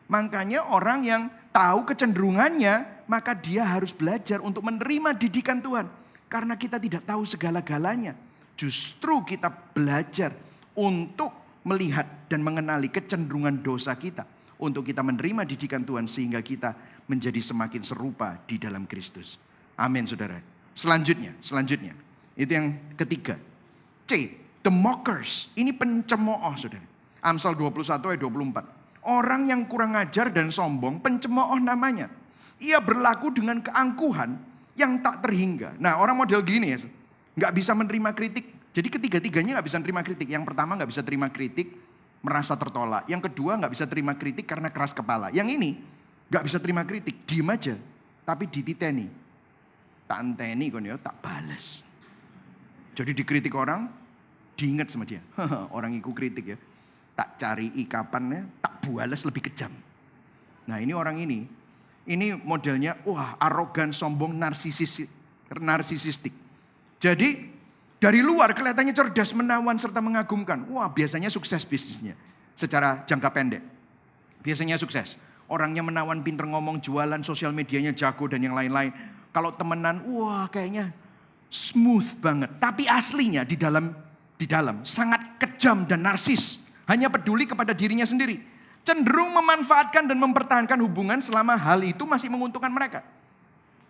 Makanya orang yang tahu kecenderungannya, maka dia harus belajar untuk menerima didikan Tuhan. Karena kita tidak tahu segala-galanya. Justru kita belajar untuk melihat dan mengenali kecenderungan dosa kita. Untuk kita menerima didikan Tuhan sehingga kita menjadi semakin serupa di dalam Kristus. Amin saudara. Selanjutnya. Itu yang ketiga. C. The mockers. Ini pencemooh saudara. Amsal 21 ayat 24. Orang yang kurang ajar dan sombong pencemooh namanya. Ia berlaku dengan keangkuhan yang tak terhingga. Nah orang model gini ya. Gak bisa menerima kritik. Jadi ketiga-tiganya gak bisa terima kritik. Yang pertama gak bisa terima kritik, merasa tertolak. Yang kedua gak bisa terima kritik karena keras kepala. Yang ini gak bisa terima kritik, diem aja. Tapi dititeni. Tak enteni kon ya, tak balas. Jadi dikritik orang, diingat sama dia. Orang iku kritik ya. Tak cari kapannya, tak balas lebih kejam. Nah ini orang ini modelnya arogan, sombong, narsisistik. Jadi dari luar kelihatannya cerdas, menawan, serta mengagumkan. Biasanya sukses bisnisnya. Secara jangka pendek. Biasanya sukses. Orangnya menawan, pinter ngomong, jualan, sosial medianya jago, dan yang lain-lain. Kalau temenan, kayaknya smooth banget. Tapi aslinya di dalam sangat kejam dan narsis. Hanya peduli kepada dirinya sendiri. Cenderung memanfaatkan dan mempertahankan hubungan selama hal itu masih menguntungkan mereka.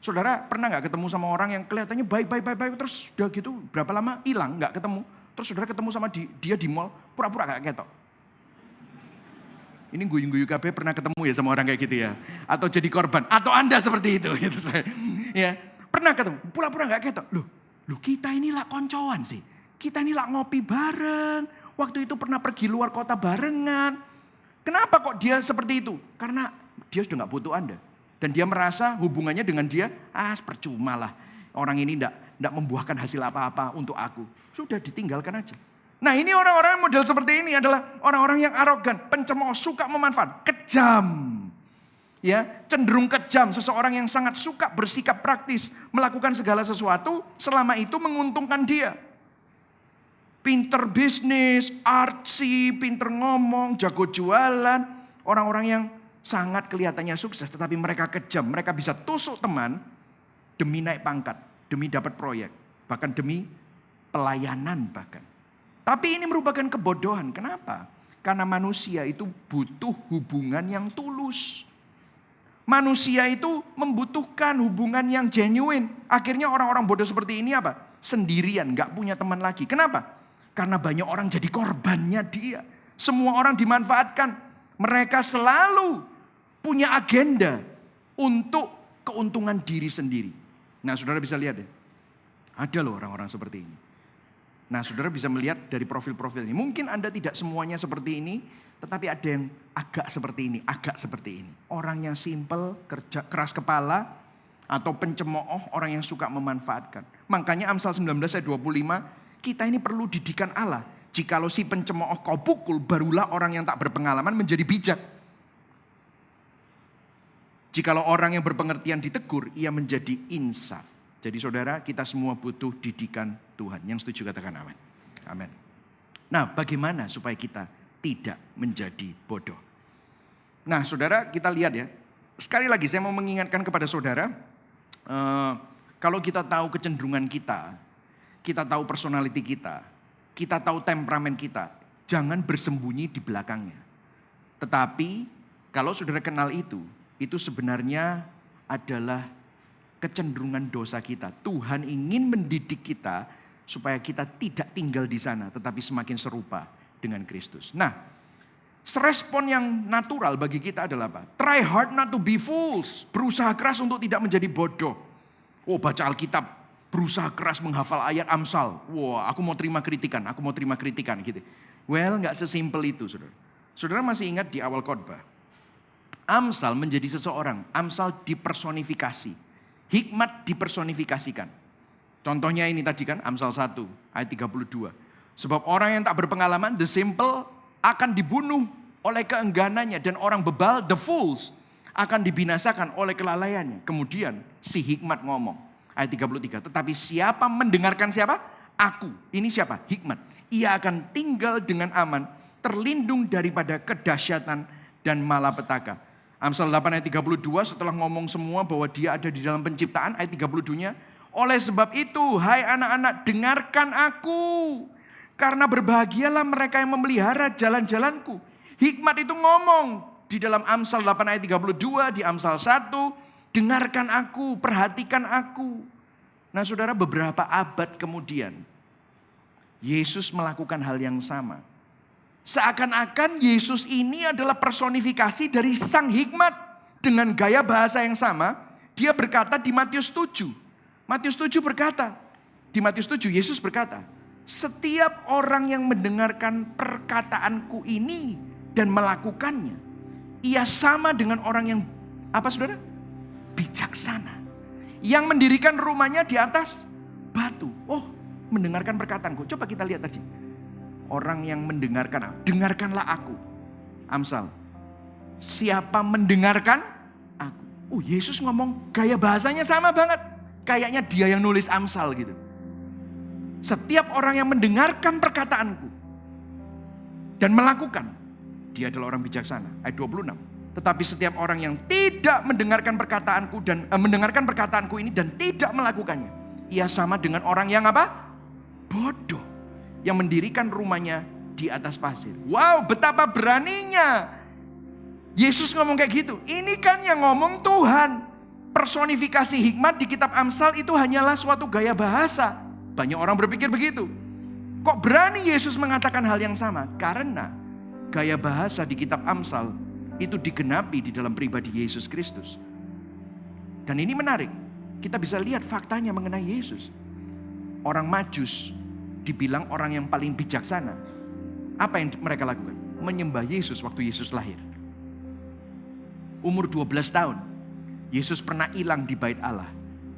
Saudara pernah gak ketemu sama orang yang kelihatannya baik, terus udah gitu berapa lama hilang gak ketemu. Terus saudara ketemu sama dia di mall, pura-pura gak ketok. Ini guyu-guyu KB pernah ketemu ya sama orang kayak gitu ya? Atau jadi korban? Atau Anda seperti itu? Gitu, ya, pernah ketemu? Pura-pura gak ketok. Loh kita ini lah koncoan sih. Kita ini lah ngopi bareng. Waktu itu pernah pergi luar kota barengan. Kenapa kok dia seperti itu? Karena dia sudah gak butuh Anda. Dan dia merasa hubungannya dengan dia, percuma lah. Orang ini gak membuahkan hasil apa-apa untuk aku. Sudah ditinggalkan aja. Nah ini orang-orang model seperti ini adalah orang-orang yang arogan, pencemooh, suka memanfaat, kejam. Ya, cenderung kejam, seseorang yang sangat suka bersikap praktis, melakukan segala sesuatu selama itu menguntungkan dia. Pinter bisnis, artsy, pinter ngomong, jago jualan. Orang-orang yang sangat kelihatannya sukses tetapi mereka kejam. Mereka bisa tusuk teman demi naik pangkat, demi dapat proyek. Bahkan demi pelayanan bahkan. Tapi ini merupakan kebodohan. Kenapa? Karena manusia itu butuh hubungan yang tulus. Manusia itu membutuhkan hubungan yang genuine. Akhirnya orang-orang bodoh seperti ini apa? Sendirian, gak punya teman lagi. Kenapa? Karena banyak orang jadi korbannya dia. Semua orang dimanfaatkan. Mereka selalu punya agenda untuk keuntungan diri sendiri. Nah saudara bisa lihat ya. Ada loh orang-orang seperti ini. Nah saudara bisa melihat dari profil-profil ini. Mungkin Anda tidak semuanya seperti ini. Tetapi ada yang agak seperti ini, agak seperti ini. Orang yang simple, kerja keras kepala. Atau pencemooh, orang yang suka memanfaatkan. Makanya Amsal 19 ayat 25. Kita ini perlu didikan Allah. Jikalau si pencemooh kau pukul, barulah orang yang tak berpengalaman menjadi bijak. Jikalau orang yang berpengertian ditegur, ia menjadi insaf. Jadi saudara, kita semua butuh didikan Tuhan. Yang setuju katakan amin. Amin. Nah, bagaimana supaya kita tidak menjadi bodoh? Nah, saudara, kita lihat ya. Sekali lagi saya mau mengingatkan kepada saudara, kalau kita tahu kecenderungan kita tahu personality kita tahu temperamen kita, jangan bersembunyi di belakangnya. Tetapi kalau saudara kenal itu sebenarnya adalah kecenderungan dosa kita. Tuhan ingin mendidik kita supaya kita tidak tinggal di sana, tetapi semakin serupa dengan Kristus. Nah, respon yang natural bagi kita adalah apa? Try hard not to be fools. Berusaha keras untuk tidak menjadi bodoh. Oh, baca Alkitab, berusaha keras menghafal ayat Amsal. Wah, aku mau terima kritikan gitu. Well, gak sesimpel itu, saudara. Saudara masih ingat di awal khotbah, Amsal menjadi seseorang. Amsal dipersonifikasi. Hikmat dipersonifikasikan. Contohnya ini tadi kan Amsal 1 ayat 32. Sebab orang yang tak berpengalaman, the simple, akan dibunuh oleh keengganannya. Dan orang bebal, the fools, akan dibinasakan oleh kelalaiannya. Kemudian si hikmat ngomong. Ayat 33. Tetapi siapa mendengarkan siapa? Aku. Ini siapa? Hikmat. Ia akan tinggal dengan aman, terlindung daripada kedahsyatan dan malapetaka. Amsal 8 ayat 32 setelah ngomong semua bahwa dia ada di dalam penciptaan, ayat 32-nya. Oleh sebab itu, hai anak-anak, dengarkan aku. Karena berbahagialah mereka yang memelihara jalan-jalanku. Hikmat itu ngomong di dalam Amsal 8 ayat 32, di Amsal 1. Dengarkan aku, perhatikan aku. Nah saudara, beberapa abad kemudian, Yesus melakukan hal yang sama. Seakan-akan Yesus ini adalah personifikasi dari sang hikmat. Dengan gaya bahasa yang sama, dia berkata di Matius 7. Matius 7 berkata, di Matius 7 Yesus berkata, setiap orang yang mendengarkan perkataanku ini dan melakukannya, ia sama dengan orang yang, apa saudara? Bijaksana. Yang mendirikan rumahnya di atas batu. Oh, mendengarkan perkataanku. Coba kita lihat tadi. Orang yang mendengarkan, dengarkanlah aku. Amsal. Siapa mendengarkan aku? Oh, Yesus ngomong gaya bahasanya sama banget. Kayaknya dia yang nulis Amsal gitu. Setiap orang yang mendengarkan perkataanku dan melakukan, dia adalah orang bijaksana. Ayat 26. Tetapi setiap orang yang tidak mendengarkan perkataanku dan mendengarkan perkataanku ini dan tidak melakukannya, ia sama dengan orang yang apa? Bodoh. Yang mendirikan rumahnya di atas pasir. Wow, betapa beraninya Yesus ngomong kayak gitu. Ini kan yang ngomong Tuhan. Personifikasi hikmat di kitab Amsal itu hanyalah suatu gaya bahasa. Banyak orang berpikir begitu. Kok berani Yesus mengatakan hal yang sama? Karena gaya bahasa di kitab Amsal itu digenapi di dalam pribadi Yesus Kristus. Dan ini menarik, kita bisa lihat faktanya mengenai Yesus. Orang Majus dibilang orang yang paling bijaksana. Apa yang mereka lakukan? Menyembah Yesus waktu Yesus lahir. Umur 12 tahun, Yesus pernah hilang di bait Allah.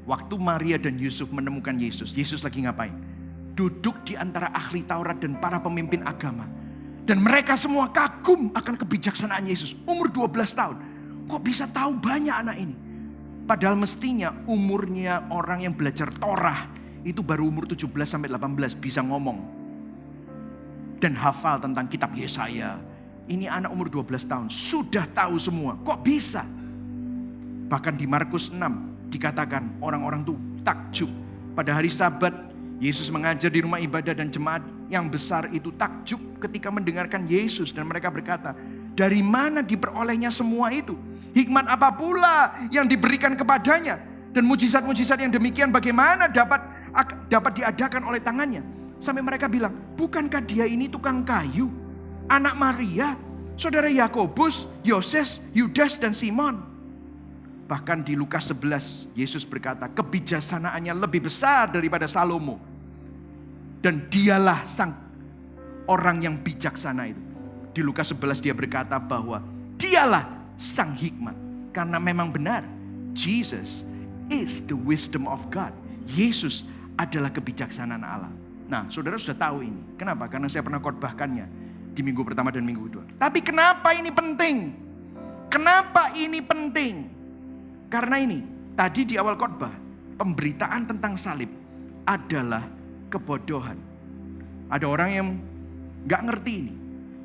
Waktu Maria dan Yusuf menemukan Yesus, Yesus lagi ngapain? Duduk di antara ahli Taurat dan para pemimpin agama. Dan mereka semua kagum akan kebijaksanaan Yesus. Umur 12 tahun. Kok bisa tahu banyak anak ini? Padahal mestinya umurnya orang yang belajar Torah itu baru umur 17-18 bisa ngomong. Dan hafal tentang kitab Yesaya. Ini anak umur 12 tahun sudah tahu semua. Kok bisa? Bahkan di Markus 6 dikatakan orang-orang tuh takjub. Pada hari Sabat Yesus mengajar di rumah ibadah dan jemaat yang besar itu takjub ketika mendengarkan Yesus. Dan mereka berkata, dari mana diperolehnya semua itu? Hikmat apa pula yang diberikan kepadanya? Dan mujizat-mujizat yang demikian bagaimana dapat diadakan oleh tangannya? Sampai mereka bilang, bukankah dia ini tukang kayu? Anak Maria, saudara Yakobus, Yoses, Yudas dan Simon. Bahkan di Lukas 11, Yesus berkata, kebijaksanaannya lebih besar daripada Salomo. Dan dialah sang orang yang bijaksana itu. Di Lukas 11 dia berkata bahwa dialah sang hikmat. Karena memang benar, Jesus is the wisdom of God. Yesus adalah kebijaksanaan Allah. Nah, saudara sudah tahu ini. Kenapa? Karena saya pernah khotbahkannya di minggu pertama dan minggu kedua. Tapi kenapa ini penting? Kenapa ini penting? Karena ini, tadi di awal khotbah, pemberitaan tentang salib adalah kebodohan. Ada orang yang gak ngerti ini.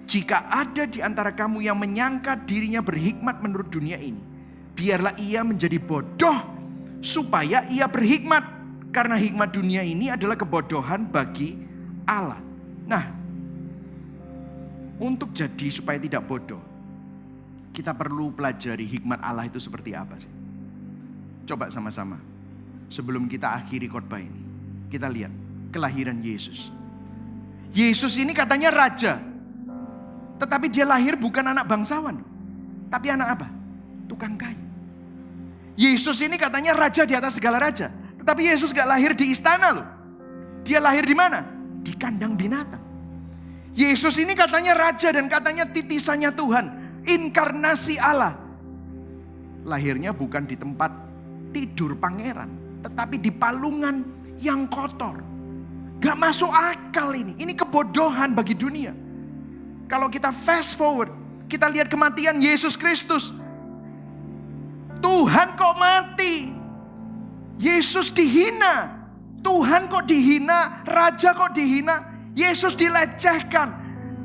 Jika ada di antara kamu yang menyangka dirinya berhikmat menurut dunia ini, biarlah ia menjadi bodoh supaya ia berhikmat. Karena hikmat dunia ini adalah kebodohan bagi Allah. Nah, untuk jadi supaya tidak bodoh, kita perlu pelajari hikmat Allah itu seperti apa sih? Coba sama-sama. Sebelum kita akhiri khotbah ini, kita lihat kelahiran Yesus. Yesus ini katanya raja. Tetapi dia lahir bukan anak bangsawan. Tapi anak apa? Tukang kayu. Yesus ini katanya raja di atas segala raja. Tetapi Yesus gak lahir di istana loh. Dia lahir di mana? Di kandang binatang. Yesus ini katanya raja dan katanya titisannya Tuhan. Inkarnasi Allah. Lahirnya bukan di tempat tidur pangeran. Tetapi di palungan yang kotor. Gak masuk akal ini. Ini kebodohan bagi dunia. Kalau kita fast forward, kita lihat kematian Yesus Kristus. Tuhan kok mati? Yesus dihina. Tuhan kok dihina? Raja kok dihina? Yesus dilecehkan.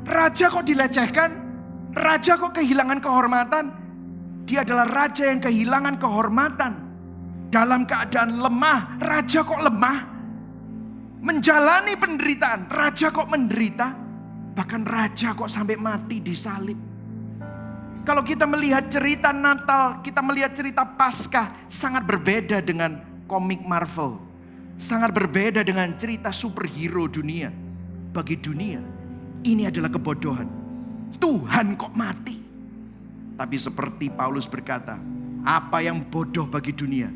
Raja kok dilecehkan? Raja kok kehilangan kehormatan? Dia adalah raja yang kehilangan kehormatan. Dalam keadaan lemah, raja kok lemah? Menjalani penderitaan, raja kok menderita? Bahkan raja kok sampai mati disalib. Kalau kita melihat cerita Natal, kita melihat cerita Paskah, sangat berbeda dengan komik Marvel. Sangat berbeda dengan cerita superhero dunia. Bagi dunia, ini adalah kebodohan. Tuhan kok mati? Tapi seperti Paulus berkata, apa yang bodoh bagi dunia,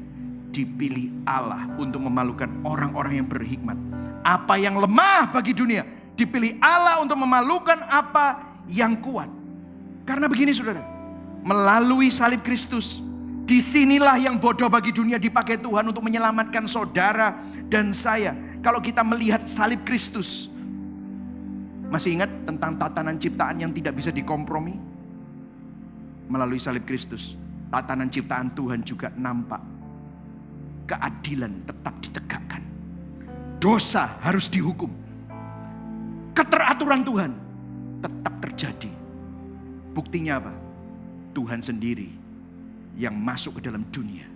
dipilih Allah untuk memalukan orang-orang yang berhikmat. Apa yang lemah bagi dunia, dipilih Allah untuk memalukan apa yang kuat. Karena begini saudara, melalui salib Kristus, disinilah yang bodoh bagi dunia dipakai Tuhan untuk menyelamatkan saudara dan saya. Kalau kita melihat salib Kristus, masih ingat tentang tatanan ciptaan yang tidak bisa dikompromi? Melalui salib Kristus, tatanan ciptaan Tuhan juga nampak. Keadilan tetap ditegakkan. Dosa harus dihukum. Keteraturan Tuhan tetap terjadi. Buktinya apa? Tuhan sendiri yang masuk ke dalam dunia.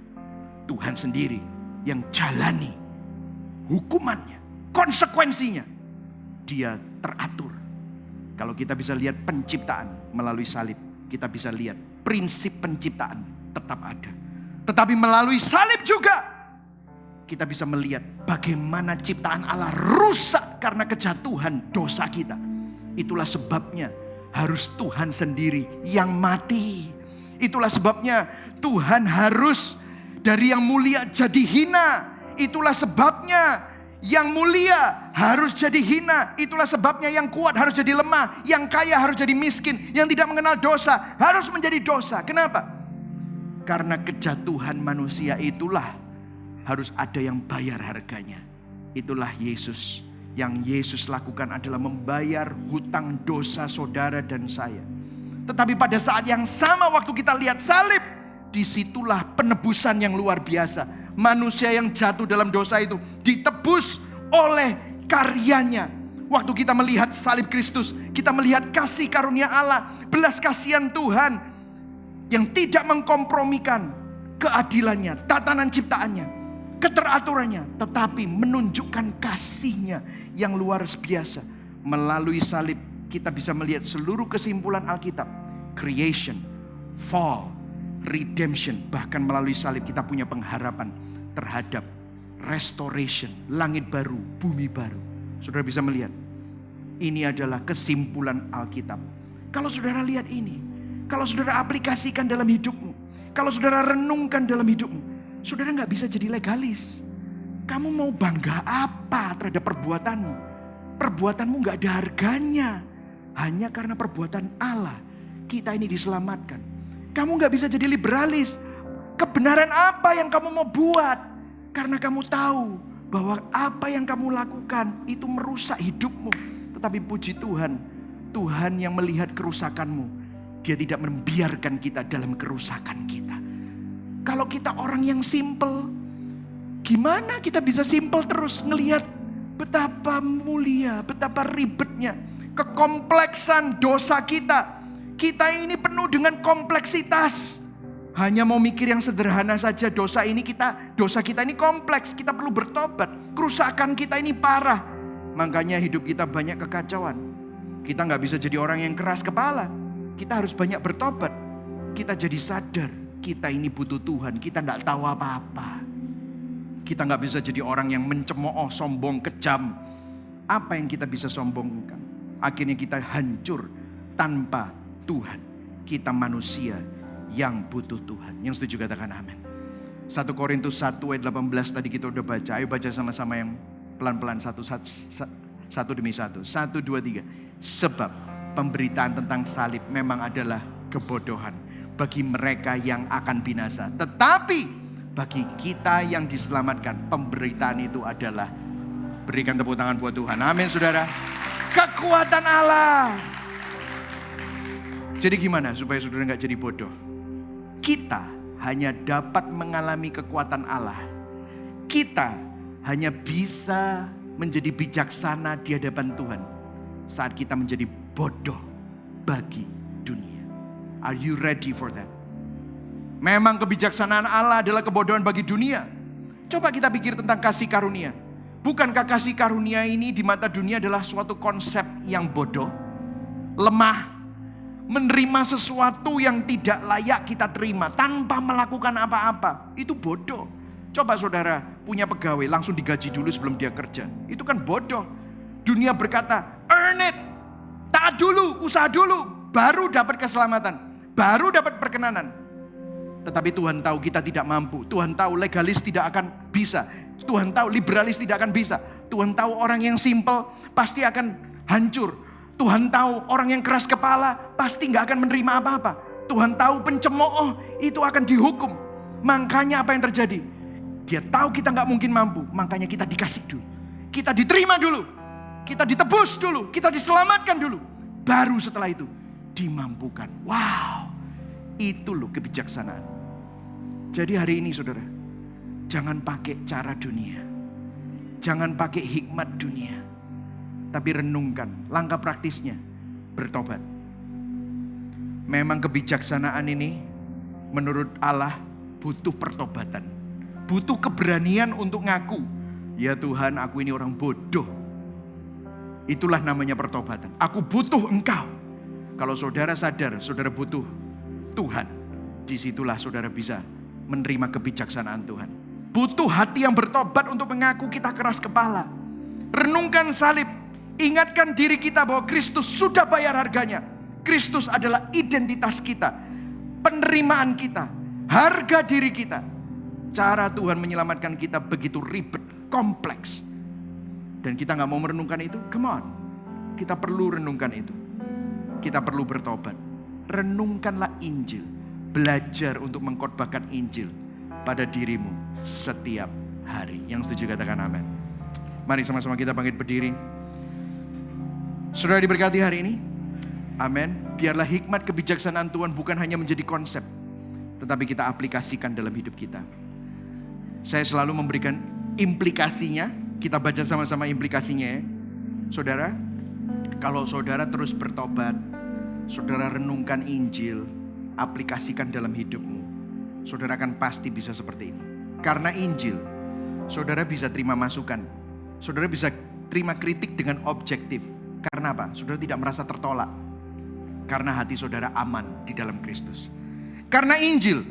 Tuhan sendiri yang jalani hukumannya, konsekuensinya. Dia teratur. Kalau kita bisa lihat penciptaan melalui salib, kita bisa lihat prinsip penciptaan tetap ada. Tetapi melalui salib juga kita bisa melihat bagaimana ciptaan Allah rusak karena kejatuhan dosa kita. Itulah sebabnya harus Tuhan sendiri yang mati. Itulah sebabnya Tuhan harus dari yang mulia jadi hina. Itulah sebabnya yang mulia harus jadi hina. Itulah sebabnya yang kuat harus jadi lemah. Yang kaya harus jadi miskin. Yang tidak mengenal dosa harus menjadi dosa. Kenapa? Karena kejatuhan manusia itulah harus ada yang bayar harganya. Itulah Yesus. Yang Yesus lakukan adalah membayar hutang dosa saudara dan saya. Tetapi pada saat yang sama waktu kita lihat salib, disitulah penebusan yang luar biasa. Manusia yang jatuh dalam dosa itu ditebus oleh karyanya. Waktu kita melihat salib Kristus, kita melihat kasih karunia Allah, belas kasihan Tuhan yang tidak mengkompromikan keadilannya, tatanan ciptaannya, keteraturannya, tetapi menunjukkan kasihnya yang luar biasa. Melalui salib kita bisa melihat seluruh kesimpulan Alkitab. Creation, fall, redemption. Bahkan melalui salib kita punya pengharapan terhadap restoration, langit baru, bumi baru. Saudara bisa melihat, ini adalah kesimpulan Alkitab. Kalau saudara lihat ini, kalau saudara aplikasikan dalam hidupmu, kalau saudara renungkan dalam hidupmu, saudara gak bisa jadi legalis. Kamu mau bangga apa terhadap perbuatanmu? Perbuatanmu gak ada harganya. Hanya karena perbuatan Allah kita ini diselamatkan. Kamu gak bisa jadi liberalis. Kebenaran apa yang kamu mau buat? Karena kamu tahu bahwa apa yang kamu lakukan itu merusak hidupmu. Tetapi puji Tuhan, Tuhan yang melihat kerusakanmu, Dia tidak membiarkan kita dalam kerusakan kita. Kalau kita orang yang simple, gimana kita bisa simple terus ngelihat betapa mulia, betapa ribetnya, kekompleksan dosa kita. Kita ini penuh dengan kompleksitas. Hanya mau mikir yang sederhana saja, dosa kita ini kompleks, kita perlu bertobat. Kerusakan kita ini parah. Makanya hidup kita banyak kekacauan. Kita gak bisa jadi orang yang keras kepala. Kita harus banyak bertobat. Kita jadi sadar, kita ini butuh Tuhan, kita gak tahu apa-apa. Kita gak bisa jadi orang yang mencemooh, sombong, kejam. Apa yang kita bisa sombongkan? Akhirnya kita hancur tanpa Tuhan. Kita manusia yang butuh Tuhan. Yang setuju katakan amin. 1 Korintus 1 ayat 18 tadi kita udah baca. Ayo baca sama-sama yang pelan-pelan satu demi satu. 1, 2, 3. Sebab pemberitaan tentang salib memang adalah kebodohan bagi mereka yang akan binasa. Tetapi bagi kita yang diselamatkan, pemberitaan itu adalah, berikan tepuk tangan buat Tuhan. Amin saudara. Kekuatan Allah. Jadi gimana supaya saudara gak jadi bodoh? Kita hanya dapat mengalami kekuatan Allah. Kita hanya bisa menjadi bijaksana di hadapan Tuhan saat kita menjadi bodoh bagi dunia. Are you ready for that? Memang kebijaksanaan Allah adalah kebodohan bagi dunia. Coba kita pikir tentang kasih karunia. Bukankah kasih karunia ini di mata dunia adalah suatu konsep yang bodoh, lemah, menerima sesuatu yang tidak layak kita terima tanpa melakukan apa-apa? Itu bodoh. Coba saudara punya pegawai langsung digaji dulu sebelum dia kerja. Itu kan bodoh. Dunia berkata, earn it. Taat dulu, usaha dulu, baru dapat keselamatan, baru dapat perkenanan. Tetapi Tuhan tahu kita tidak mampu. Tuhan tahu legalis tidak akan bisa. Tuhan tahu liberalis tidak akan bisa. Tuhan tahu orang yang simple pasti akan hancur. Tuhan tahu orang yang keras kepala pasti gak akan menerima apa-apa. Tuhan tahu pencemooh itu akan dihukum. Makanya apa yang terjadi? Dia tahu kita gak mungkin mampu. Makanya kita dikasih dulu. Kita diterima dulu. Kita ditebus dulu. Kita diselamatkan dulu. Baru setelah itu dimampukan. Wow. Itu loh kebijaksanaan. Jadi hari ini saudara, jangan pakai cara dunia. Jangan pakai hikmat dunia. Tapi renungkan langkah praktisnya, bertobat. Memang kebijaksanaan ini menurut Allah butuh pertobatan. Butuh keberanian untuk ngaku, ya Tuhan aku ini orang bodoh. Itulah namanya pertobatan. Aku butuh Engkau. Kalau saudara sadar saudara butuh Tuhan, disitulah saudara bisa menerima kebijaksanaan Tuhan. Butuh hati yang bertobat untuk mengaku kita keras kepala. Renungkan salib. Ingatkan diri kita bahwa Kristus sudah bayar harganya. Kristus adalah identitas kita, penerimaan kita, harga diri kita. Cara Tuhan menyelamatkan kita begitu ribet, kompleks. Dan kita gak mau merenungkan itu, come on. Kita perlu renungkan itu. Kita perlu bertobat. Renungkanlah Injil. Belajar untuk mengkhotbahkan Injil pada dirimu setiap hari. Yang setuju katakan amin. Mari sama-sama kita bangkit berdiri. Saudara diberkati hari ini. Amin. Biarlah hikmat kebijaksanaan Tuhan bukan hanya menjadi konsep, tetapi kita aplikasikan dalam hidup kita. Saya selalu memberikan implikasinya. Kita baca sama-sama implikasinya ya. Saudara, kalau saudara terus bertobat, saudara renungkan Injil, aplikasikan dalam hidupmu, saudara akan pasti bisa seperti ini. Karena Injil, saudara bisa terima masukan, saudara bisa terima kritik dengan objektif. Karena apa? Saudara tidak merasa tertolak. Karena hati saudara aman di dalam Kristus. Karena Injil,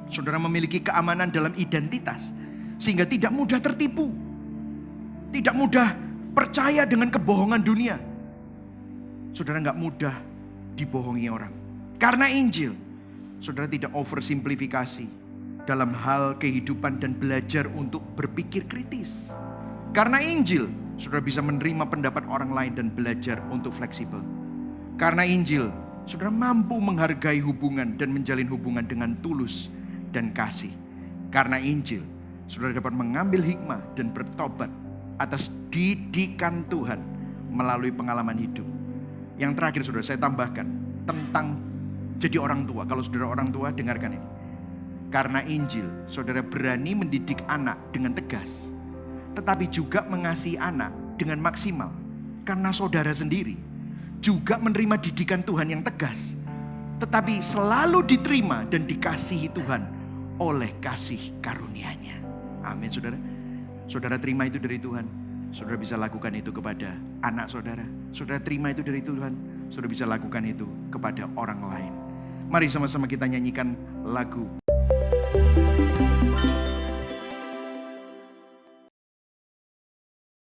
saudara memiliki keamanan dalam identitas, sehingga tidak mudah tertipu, tidak mudah percaya dengan kebohongan dunia. Saudara gak mudah dibohongi orang. Karena Injil, saudara tidak oversimplifikasi dalam hal kehidupan dan belajar untuk berpikir kritis. Karena Injil, saudara bisa menerima pendapat orang lain dan belajar untuk fleksibel. Karena Injil, saudara mampu menghargai hubungan dan menjalin hubungan dengan tulus dan kasih. Karena Injil, saudara dapat mengambil hikmah dan bertobat atas didikan Tuhan melalui pengalaman hidup. Yang terakhir saudara, saya tambahkan tentang jadi orang tua. Kalau saudara orang tua, dengarkan ini. Karena Injil, saudara berani mendidik anak dengan tegas, tetapi juga mengasihi anak dengan maksimal. Karena saudara sendiri juga menerima didikan Tuhan yang tegas, tetapi selalu diterima dan dikasihi Tuhan oleh kasih karunia-Nya. Amin saudara. Saudara terima itu dari Tuhan, saudara bisa lakukan itu kepada anak saudara. Saudara terima itu dari Tuhan, saudara bisa lakukan itu kepada orang lain. Mari sama-sama kita nyanyikan lagu